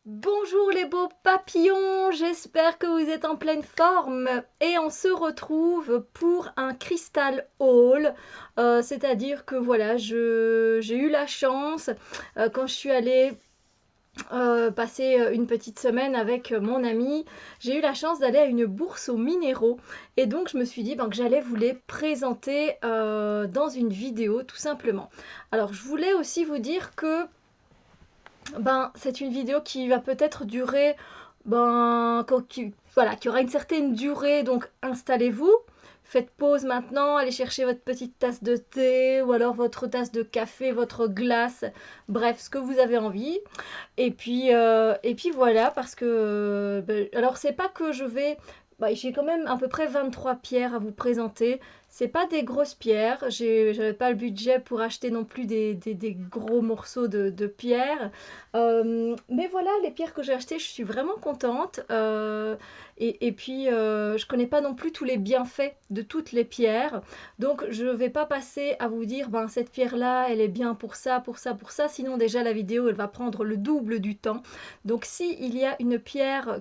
Bonjour les beaux papillons, j'espère que vous êtes en pleine forme et on se retrouve pour un crystal haul, c'est-à-dire que voilà, j'ai eu la chance quand je suis allée passer une petite semaine avec mon ami, j'ai eu la chance d'aller à une bourse aux minéraux et donc je me suis dit que j'allais vous les présenter dans une vidéo tout simplement. Alors je voulais aussi vous dire que c'est une vidéo qui va peut-être durer, voilà, qui aura une certaine durée, donc installez-vous, faites pause maintenant, allez chercher votre petite tasse de thé ou alors votre tasse de café, votre glace, bref, ce que vous avez envie. Et puis voilà, parce que, alors c'est pas que je vais, j'ai quand même à peu près 23 pierres à vous présenter. C'est pas des grosses pierres, j'avais pas le budget pour acheter non plus des gros morceaux de pierres. Mais voilà, les pierres que j'ai achetées, je suis vraiment contente. Je connais pas non plus tous les bienfaits de toutes les pierres. Donc je ne vais pas passer à vous dire cette pierre-là, elle est bien pour ça, pour ça, pour ça. Sinon déjà la vidéo, elle va prendre le double du temps. Donc si il y a une pierre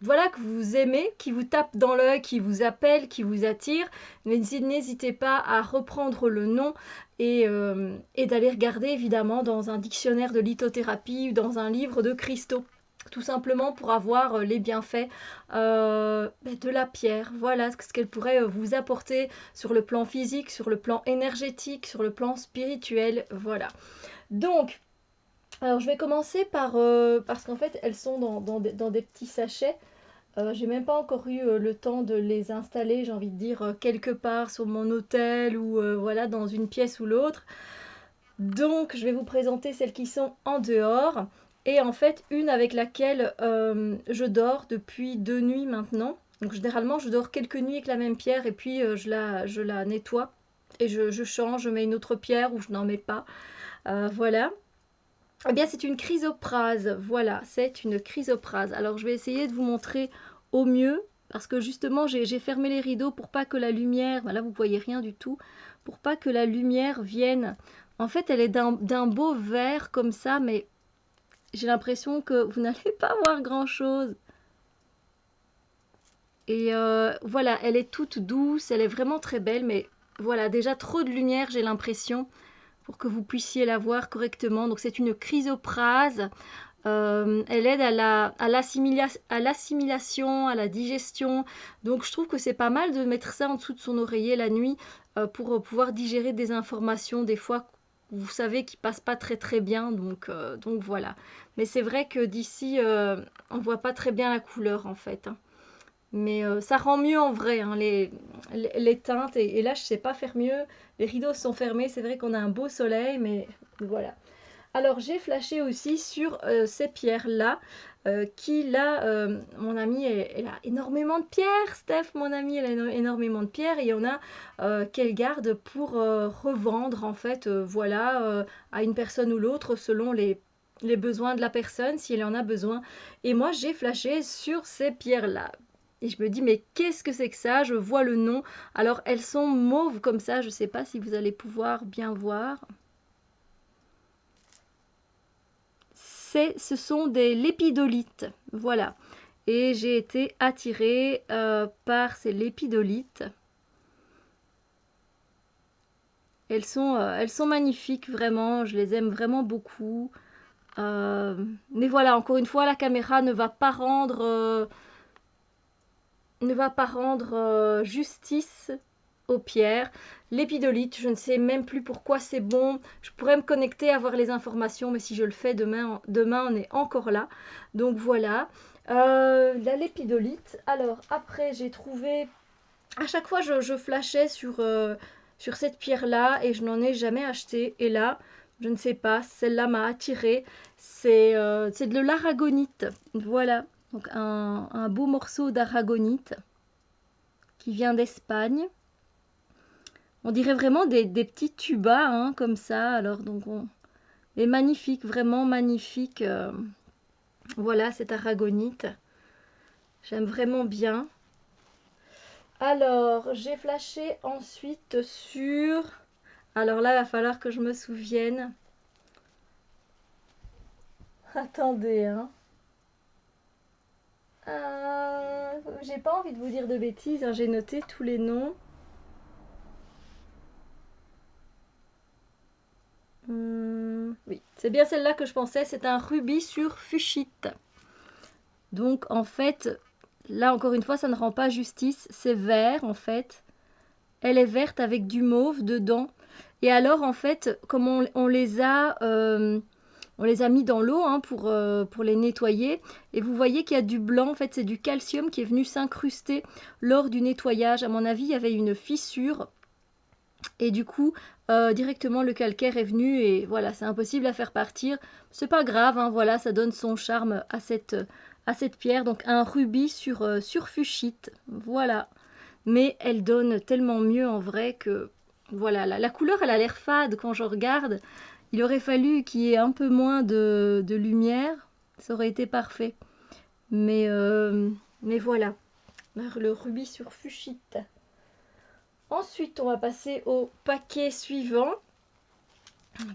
voilà, que vous aimez, qui vous tape dans l'œil, qui vous appelle, qui vous attire, n'hésitez pas à reprendre le nom et d'aller regarder évidemment dans un dictionnaire de lithothérapie ou dans un livre de cristaux. Tout simplement pour avoir les bienfaits de la pierre. Voilà ce qu'elle pourrait vous apporter sur le plan physique, sur le plan énergétique, sur le plan spirituel. Voilà. Donc, alors je vais commencer parce qu'en fait elles sont dans des petits sachets. J'ai même pas encore eu le temps de les installer, j'ai envie de dire, quelque part sur mon hôtel ou voilà, dans une pièce ou l'autre. Donc, je vais vous présenter celles qui sont en dehors et en fait une avec laquelle je dors depuis 2 nuits maintenant. Donc, généralement, je dors quelques nuits avec la même pierre et puis je la nettoie et je change, je mets une autre pierre ou je n'en mets pas. Voilà. Eh bien, c'est une chrysoprase. Voilà, c'est une chrysoprase. Alors, je vais essayer de vous montrer au mieux parce que justement, j'ai fermé les rideaux pour pas que la lumière, là, vous voyez rien du tout, pour pas que la lumière vienne. En fait, elle est d'un beau vert comme ça, mais j'ai l'impression que vous n'allez pas voir grand-chose. Et voilà, elle est toute douce, elle est vraiment très belle, mais voilà, déjà trop de lumière, j'ai l'impression, pour que vous puissiez la voir correctement. Donc, c'est une chrysoprase. Elle aide à l'assimilation, à la digestion. Donc je trouve que c'est pas mal de mettre ça en dessous de son oreiller la nuit pour pouvoir digérer des informations des fois vous savez qui passent pas très très bien. Donc voilà. Mais c'est vrai que d'ici on voit pas très bien la couleur en fait, hein. Mais ça rend mieux en vrai, hein, les teintes. Et là je sais pas faire mieux. Les rideaux sont fermés. C'est vrai qu'on a un beau soleil, mais voilà. Alors j'ai flashé aussi sur ces pierres-là, qui là, mon ami, elle a énormément de pierres, Steph, mon ami, elle a énormément de pierres, et il y en a qu'elle garde pour revendre, en fait, voilà, à une personne ou l'autre, selon les besoins de la personne, si elle en a besoin. Et moi, j'ai flashé sur ces pierres-là. Et je me dis, mais qu'est-ce que c'est que ça? Je vois le nom. Alors, elles sont mauves comme ça, je ne sais pas si vous allez pouvoir bien voir. Ce sont des lépidolites, voilà. Et j'ai été attirée par ces lépidolites. Elles sont magnifiques, vraiment, je les aime vraiment beaucoup. Mais voilà, encore une fois, la caméra ne va pas rendre justice aux pierres. L'épidolite, je ne sais même plus pourquoi c'est bon. Je pourrais me connecter, avoir les informations, mais si je le fais demain on est encore là. Donc voilà. La lépidolite. Alors après, j'ai trouvé... À chaque fois, je flashais sur cette pierre-là et je n'en ai jamais acheté. Et là, je ne sais pas, celle-là m'a attirée. C'est de l'aragonite. Voilà. Donc un beau morceau d'aragonite qui vient d'Espagne. On dirait vraiment des petits tubas, hein, comme ça. Alors, donc, est magnifique, vraiment magnifique. Voilà, cette aragonite. J'aime vraiment bien. Alors, j'ai flashé ensuite sur... Alors là, il va falloir que je me souvienne. Attendez, hein. J'ai pas envie de vous dire de bêtises, hein, j'ai noté tous les noms. Oui, c'est bien celle-là que je pensais, c'est un rubis sur fuchsite. Donc en fait, là encore une fois, ça ne rend pas justice, c'est vert en fait. Elle est verte avec du mauve dedans. Et alors en fait, comme on les a mis dans l'eau hein, pour les nettoyer. Et vous voyez qu'il y a du blanc, en fait c'est du calcium qui est venu s'incruster lors du nettoyage. À mon avis, il y avait une fissure. Et du coup, directement le calcaire est venu et voilà, c'est impossible à faire partir. C'est pas grave, hein, voilà, ça donne son charme à cette pierre. Donc un rubis sur fuchsite, voilà. Mais elle donne tellement mieux en vrai que voilà, la couleur elle a l'air fade quand je regarde. Il aurait fallu qu'il y ait un peu moins de lumière, ça aurait été parfait. Mais, euh, mais voilà, le rubis sur fuchsite. Ensuite, on va passer au paquet suivant.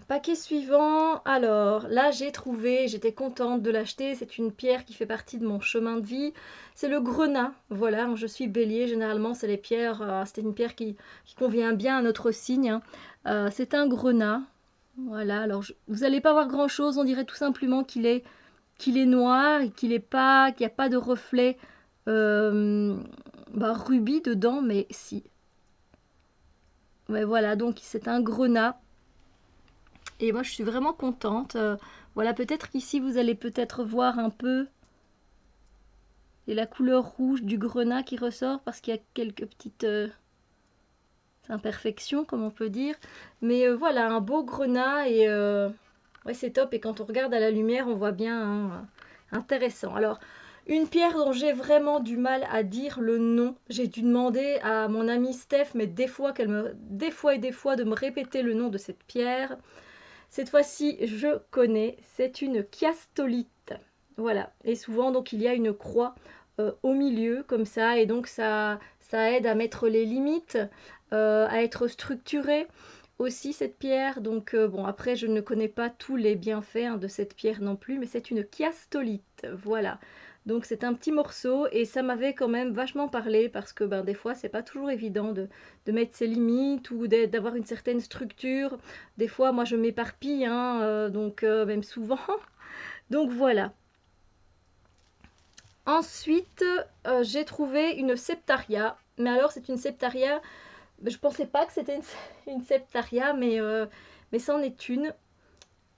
Paquet suivant, alors là j'ai trouvé, j'étais contente de l'acheter, c'est une pierre qui fait partie de mon chemin de vie, c'est le grenat, voilà, je suis bélier, généralement c'est les pierres, c'est une pierre qui convient bien à notre signe, hein. C'est un grenat, voilà, alors vous n'allez pas voir grand chose, on dirait tout simplement qu'il est noir et qu'il n'y a pas de reflet rubis dedans, mais si, ouais, voilà, donc c'est un grenat. Et moi, je suis vraiment contente. Voilà, peut-être qu'ici, vous allez peut-être voir un peu et la couleur rouge du grenat qui ressort parce qu'il y a quelques petites imperfections, comme on peut dire. Mais voilà, un beau grenat et ouais, c'est top. Et quand on regarde à la lumière, on voit bien hein, intéressant. Alors, une pierre dont j'ai vraiment du mal à dire le nom. J'ai dû demander à mon amie Steph, mais des fois et des fois de me répéter le nom de cette pierre. Cette fois-ci, je connais, c'est une chiastolite. Voilà, et souvent donc il y a une croix au milieu comme ça, et donc ça aide à mettre les limites, à être structuré aussi cette pierre. Donc bon, après je ne connais pas tous les bienfaits hein, de cette pierre non plus, mais c'est une chiastolite. Voilà. Donc c'est un petit morceau et ça m'avait quand même vachement parlé parce que ben, des fois c'est pas toujours évident de mettre ses limites ou d'avoir une certaine structure. Des fois moi je m'éparpille, hein, donc même souvent. Donc voilà. Ensuite j'ai trouvé une septaria. Mais alors c'est une septaria, je pensais pas que c'était une septaria, mais c'en est une.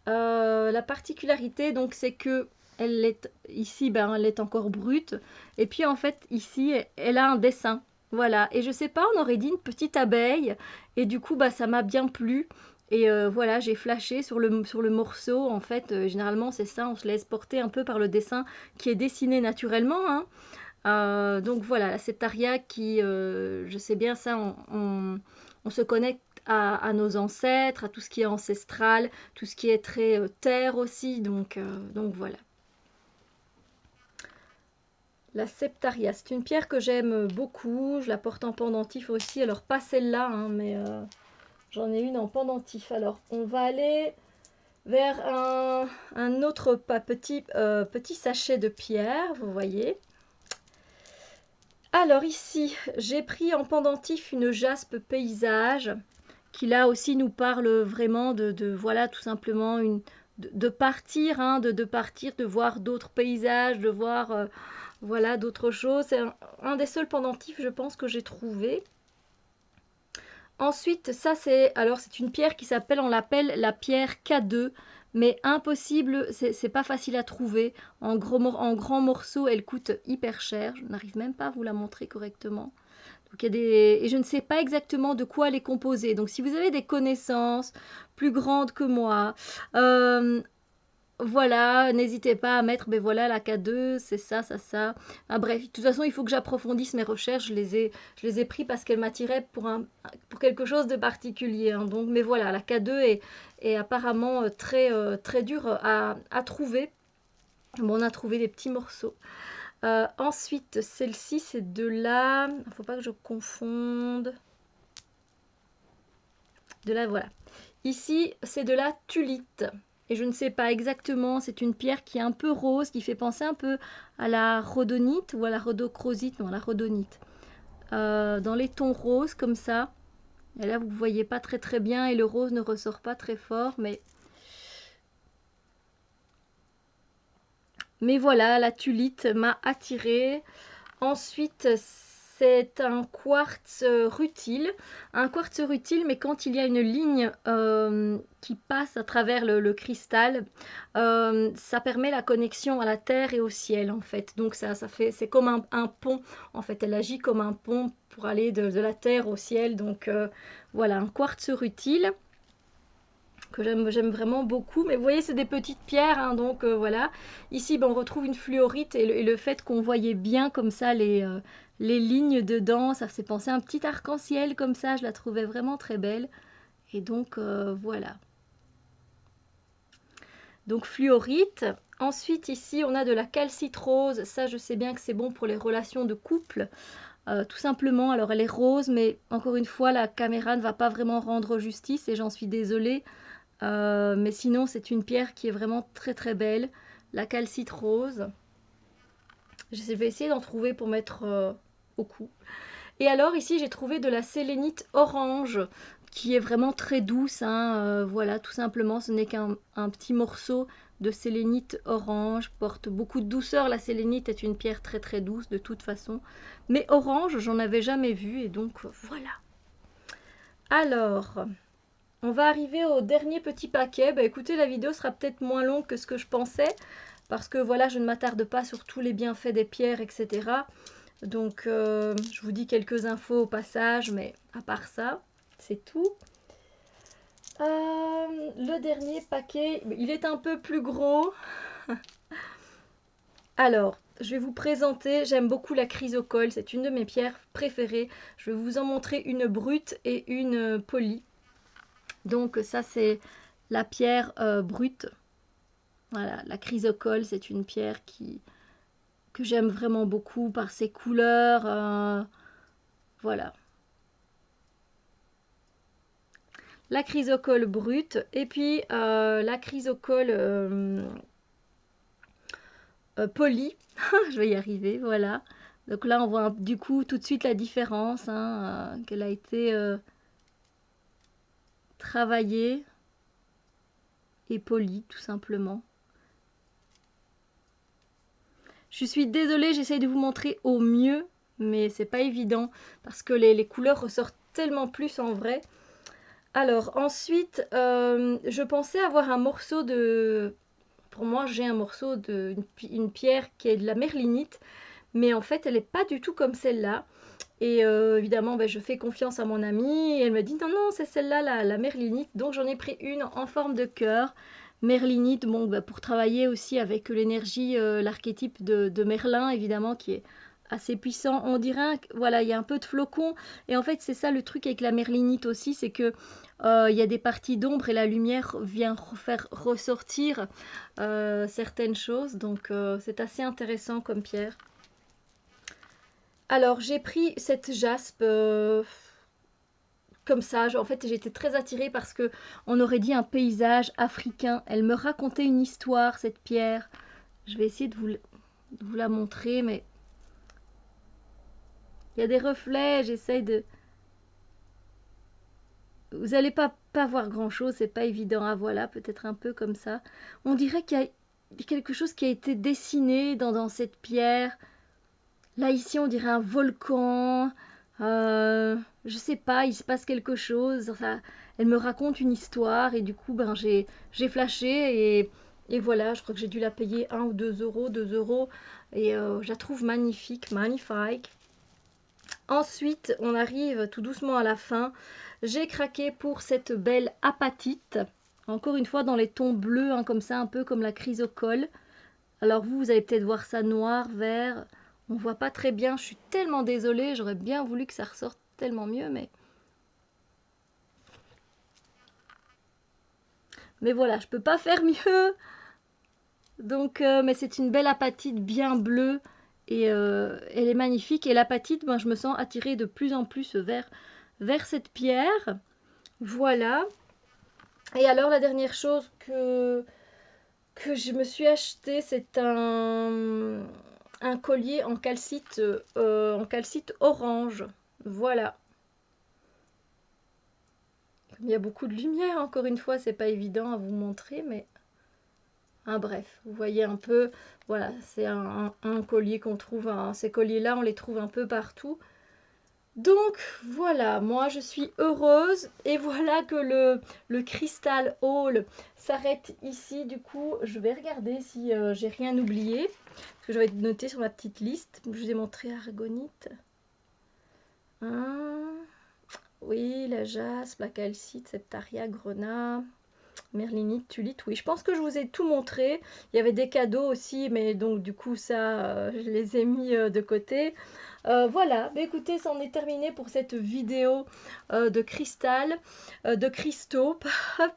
La particularité, donc, c'est que elle est ici, ben, elle est encore brute. Et puis, en fait, ici, elle a un dessin. Voilà. Et je sais pas, on aurait dit une petite abeille. Et du coup, bah, ça m'a bien plu. Et voilà, j'ai flashé sur le morceau. En fait, généralement, c'est ça, on se laisse porter un peu par le dessin qui est dessiné naturellement, hein. Donc voilà, la septaria qui, je sais bien ça, on se connecte à nos ancêtres, à tout ce qui est ancestral, tout ce qui est très terre aussi, donc voilà. La septaria, c'est une pierre que j'aime beaucoup, je la porte en pendentif aussi, alors pas celle-là, hein, mais j'en ai une en pendentif. Alors on va aller vers un autre petit sachet de pierre, vous voyez. Alors ici, j'ai pris en pendentif une jaspe paysage qui là aussi nous parle vraiment voilà, tout simplement de partir, hein, de partir, de voir d'autres paysages, de voir voilà, d'autres choses. C'est un des seuls pendentifs, je pense, que j'ai trouvé. Ensuite, ça c'est une pierre qui s'appelle, on l'appelle la pierre K2, mais impossible, c'est pas facile à trouver. En grands morceaux, elle coûte hyper cher. Je n'arrive même pas à vous la montrer correctement. Donc, et je ne sais pas exactement de quoi elle est composée. Donc si vous avez des connaissances plus grandes que moi, voilà, n'hésitez pas à mettre, ben voilà, la K2, c'est ça, ça, ça. Ah, bref, de toute façon, il faut que j'approfondisse mes recherches. Je les ai pris parce qu'elle m'attirait pour quelque chose de particulier, hein. Donc, mais voilà, la K2 est apparemment très dure à trouver. Bon, on a trouvé des petits morceaux. Ensuite, celle-ci, c'est de la... Il ne faut pas que je confonde. De la, voilà. Ici, c'est de la tulite. et je ne sais pas exactement, c'est une pierre qui est un peu rose, qui fait penser un peu à la rhodonite ou à la rhodochrosite, non, à la rhodonite. Dans les tons roses comme ça. Et là, vous ne voyez pas très bien et le rose ne ressort pas très fort, mais voilà, la tulite m'a attirée. Ensuite, c'est un quartz rutile. Un quartz rutile, mais quand il y a une ligne qui passe à travers le cristal, ça permet la connexion à la terre et au ciel, en fait. Donc c'est comme un pont, en fait. Elle agit comme un pont pour aller de la terre au ciel. Donc voilà, un quartz rutile que j'aime vraiment beaucoup. Mais vous voyez, c'est des petites pierres, hein, donc voilà. Ici, ben, on retrouve une fluorite et le fait qu'on voyait bien comme ça les lignes dedans, ça fait penser à un petit arc-en-ciel comme ça. Je la trouvais vraiment très belle. Et donc, voilà. Donc, fluorite. Ensuite, ici, on a de la calcite rose. Ça, je sais bien que c'est bon pour les relations de couple. Tout simplement, alors elle est rose, mais encore une fois, la caméra ne va pas vraiment rendre justice et j'en suis désolée. Mais sinon, c'est une pierre qui est vraiment très belle. La calcite rose. Je vais essayer d'en trouver pour mettre au cou. Et alors, ici, j'ai trouvé de la sélénite orange, qui est vraiment très douce. Hein, voilà, tout simplement, ce n'est qu'un petit morceau de sélénite orange. Porte beaucoup de douceur. La sélénite est une pierre très douce, de toute façon. Mais orange, j'en avais jamais vu, et donc, voilà. Alors... on va arriver au dernier petit paquet. Bah, écoutez, la vidéo sera peut-être moins longue que ce que je pensais. Parce que voilà, je ne m'attarde pas sur tous les bienfaits des pierres, etc. Donc, je vous dis quelques infos au passage. Mais à part ça, c'est tout. Le dernier paquet, il est un peu plus gros. Alors, je vais vous présenter, j'aime beaucoup la chrysocole. C'est une de mes pierres préférées. Je vais vous en montrer une brute et une polie. Donc ça c'est la pierre brute. Voilà, la chrysocole, c'est une pierre que j'aime vraiment beaucoup par ses couleurs. Voilà. La chrysocole brute et puis la chrysocole polie. Je vais y arriver, voilà. Donc là on voit du coup tout de suite la différence, hein, qu'elle a été travaillée et polie tout simplement. Je suis désolée, j'essaye de vous montrer au mieux, mais c'est pas évident parce que les couleurs ressortent tellement plus en vrai. Alors ensuite, je pensais avoir un morceau de... Pour moi, j'ai un morceau une pierre qui est de la merlinite, mais en fait, elle n'est pas du tout comme celle-là. Et évidemment, ben, je fais confiance à mon amie et elle me dit non, c'est celle-là, la merlinite. Donc j'en ai pris une en forme de cœur. Merlinite, bon, bah, pour travailler aussi avec l'énergie, l'archétype de Merlin, évidemment, qui est assez puissant. On dirait, voilà, il y a un peu de flocons. Et en fait, c'est ça le truc avec la merlinite aussi, c'est que il y a des parties d'ombre et la lumière vient faire ressortir certaines choses. Donc, c'est assez intéressant comme pierre. Alors, j'ai pris cette jaspe... comme ça, en fait j'étais très attirée parce que on aurait dit un paysage africain. Elle me racontait une histoire, cette pierre. Je vais essayer de vous la montrer, mais il y a des reflets, j'essaye de... Vous n'allez pas voir grand chose, c'est pas évident. Ah voilà, peut-être un peu comme ça. On dirait qu'il y a quelque chose qui a été dessiné dans cette pierre. Là ici on dirait un volcan. Je sais pas, il se passe quelque chose. Ça, elle me raconte une histoire et du coup ben j'ai flashé et voilà, je crois que j'ai dû la payer 1 ou 2 euros, 2 euros et je la trouve magnifique. Ensuite, on arrive tout doucement à la fin. J'ai craqué pour cette belle apatite. Encore une fois dans les tons bleus, hein, comme ça, un peu comme la chrysocole. Alors vous allez peut-être voir ça noir, vert. On voit pas très bien, je suis tellement désolée, j'aurais bien voulu que ça ressorte tellement mieux, mais voilà, je peux pas faire mieux. Donc, mais c'est une belle apatite bien bleue et elle est magnifique. Et l'apatite, ben, je me sens attirée de plus en plus vers cette pierre. Voilà. Et alors la dernière chose que je me suis acheté. C'est un collier en calcite orange. Voilà. Il y a beaucoup de lumière, encore une fois, c'est pas évident à vous montrer, mais bref, vous voyez un peu, voilà, c'est un collier qu'on trouve, ces colliers-là, on les trouve un peu partout. Donc voilà, moi je suis heureuse et voilà que le Crystal Haul s'arrête ici. Du coup, je vais regarder si j'ai rien oublié, parce que je vais noter sur ma petite liste. Je vous ai montré Aragonite. Hein, oui, la jaspe, la calcite, septaria, grenat, merlinite, tulite. Oui, je pense que je vous ai tout montré. Il y avait des cadeaux aussi, mais donc du coup ça, je les ai mis de côté. Voilà, bah, écoutez, c'en est terminé pour cette vidéo de cristal, de cristaux,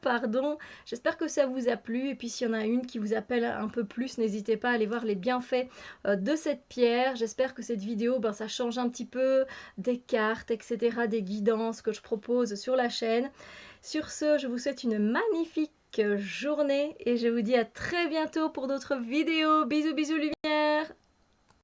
pardon. J'espère que ça vous a plu, et puis s'il y en a une qui vous appelle un peu plus, n'hésitez pas à aller voir les bienfaits de cette pierre. J'espère que cette vidéo, ben, ça change un petit peu des cartes, etc., des guidances que je propose sur la chaîne. Sur ce, je vous souhaite une magnifique journée, et je vous dis à très bientôt pour d'autres vidéos. Bisous, bisous, lumière!